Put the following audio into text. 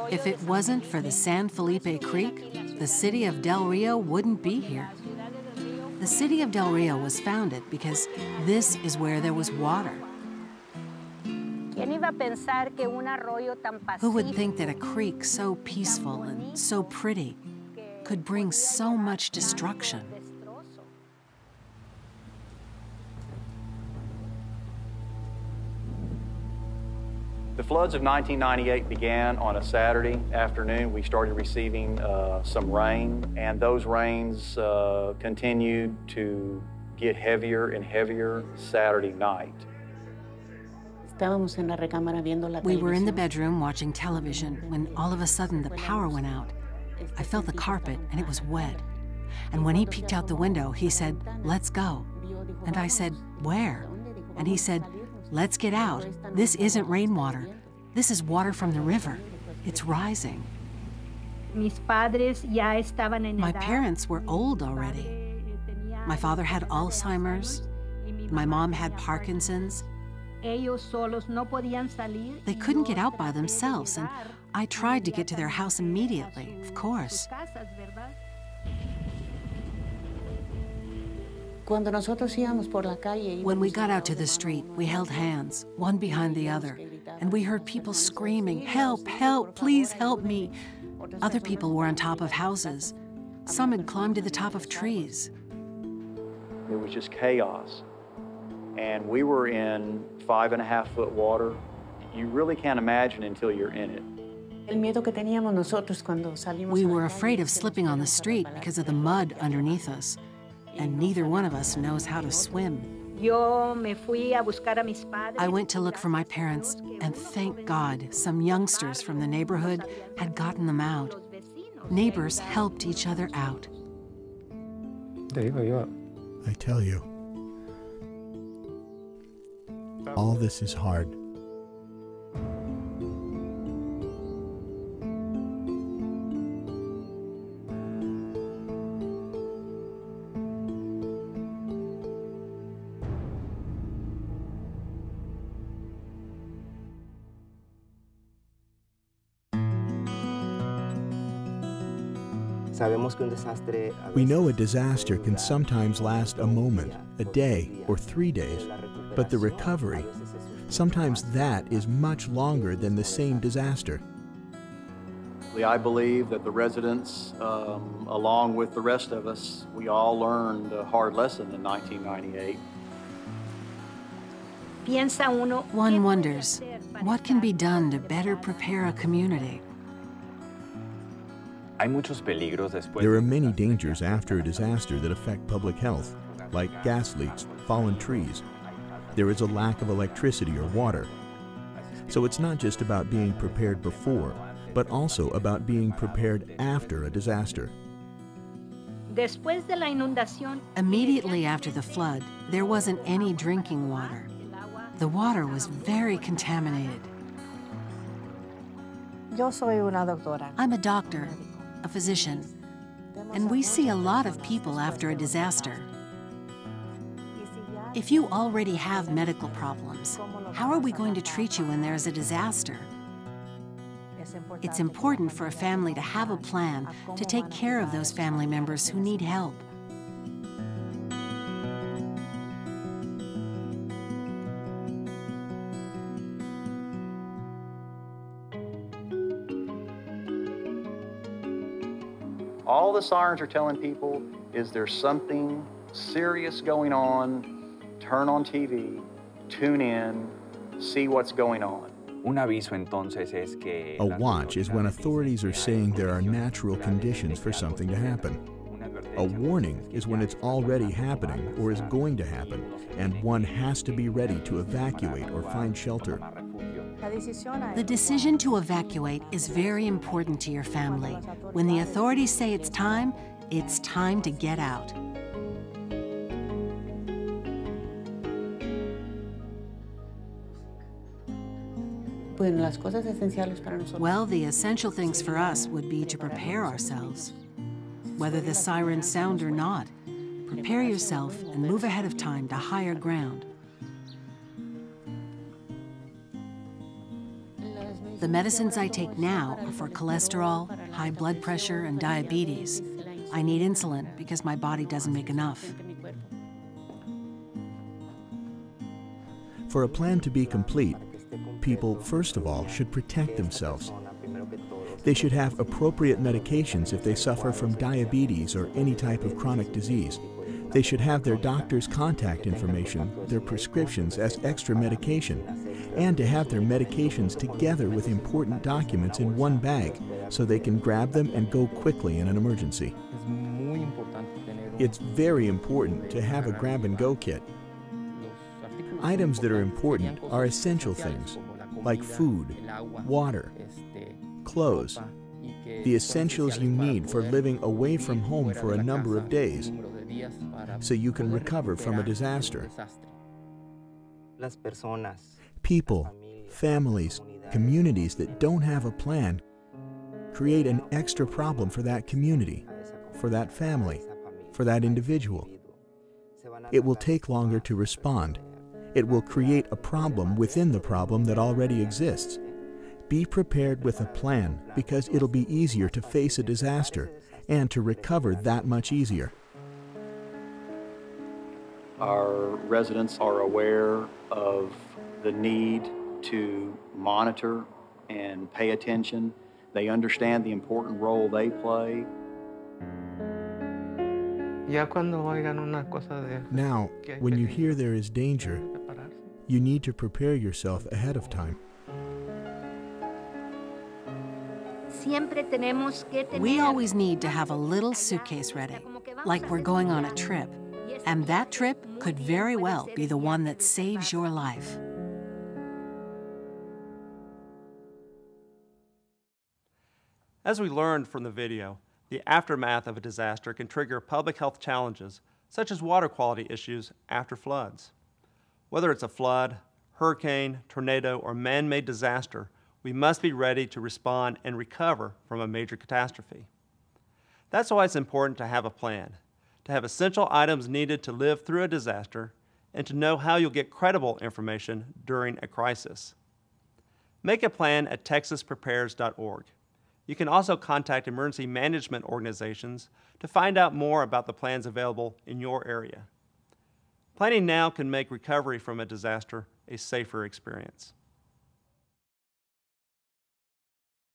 If it wasn't for the San Felipe Creek, the city of Del Rio wouldn't be here. The city of Del Rio was founded because this is where there was water. Who would think that a creek so peaceful and so pretty could bring so much destruction? The floods of 1998 began on a Saturday afternoon. We started receiving some rain, and those rains continued to get heavier and heavier Saturday night. We were in the bedroom watching television when all of a sudden the power went out. I felt the carpet and it was wet. And when he peeked out the window, he said, "Let's go." And I said, "Where?" And he said, "Let's get out. This isn't rainwater. This is water from the river. It's rising." My parents were old already. My father had Alzheimer's. My mom had Parkinson's. They couldn't get out by themselves, and I tried to get to their house immediately, of course. When we got out to the street, we held hands, one behind the other, and we heard people screaming, "Help, help, please help me." Other people were on top of houses. Some had climbed to the top of trees. It was just chaos. And we were in 5.5-foot water. You really can't imagine until you're in it. We were afraid of slipping on the street because of the mud underneath us, and neither one of us knows how to swim. I went to look for my parents, and thank God some youngsters from the neighborhood had gotten them out. Neighbors helped each other out. I tell you, all this is hard. We know a disaster can sometimes last a moment, a day, or 3 days, but the recovery, sometimes that is much longer than the same disaster. I believe that the residents, along with the rest of us, we all learned a hard lesson in 1998. One wonders, what can be done to better prepare a community? There are many dangers after a disaster that affect public health, like gas leaks, fallen trees. There is a lack of electricity or water. So it's not just about being prepared before, but also about being prepared after a disaster. Immediately after the flood, there wasn't any drinking water. The water was very contaminated. I'm a doctor, a physician, and we see a lot of people after a disaster. If you already have medical problems, how are we going to treat you when there's a disaster? It's important for a family to have a plan to take care of those family members who need help. All the sirens are telling people is there's something serious going on. Turn on TV, tune in, see what's going on. A watch is when authorities are saying there are natural conditions for something to happen. A warning is when it's already happening or is going to happen, and one has to be ready to evacuate or find shelter. The decision to evacuate is very important to your family. When the authorities say it's time to get out. Well, the essential things for us would be to prepare ourselves. Whether the sirens sound or not, prepare yourself and move ahead of time to higher ground. The medicines I take now are for cholesterol, high blood pressure, and diabetes. I need insulin because my body doesn't make enough. For a plan to be complete, people, first of all, should protect themselves. They should have appropriate medications if they suffer from diabetes or any type of chronic disease. They should have their doctor's contact information, their prescriptions as extra medication, and to have their medications together with important documents in one bag so they can grab them and go quickly in an emergency. It's very important to have a grab-and-go kit. Items that are important are essential things, like food, water, clothes, the essentials you need for living away from home for a number of days, so you can recover from a disaster. People, families, communities that don't have a plan create an extra problem for that community, for that family, for that individual. It will take longer to respond. It will create a problem within the problem that already exists. Be prepared with a plan because it'll be easier to face a disaster and to recover that much easier. Our residents are aware of the need to monitor and pay attention. They understand the important role they play. Now, when you hear there is danger, you need to prepare yourself ahead of time. We always need to have a little suitcase ready, like we're going on a trip. And that trip could very well be the one that saves your life. As we learned from the video, the aftermath of a disaster can trigger public health challenges, such as water quality issues after floods. Whether it's a flood, hurricane, tornado, or man-made disaster, we must be ready to respond and recover from a major catastrophe. That's why it's important to have a plan, to have essential items needed to live through a disaster, and to know how you'll get credible information during a crisis. Make a plan at texasprepares.org. You can also contact emergency management organizations to find out more about the plans available in your area. Planning now can make recovery from a disaster a safer experience.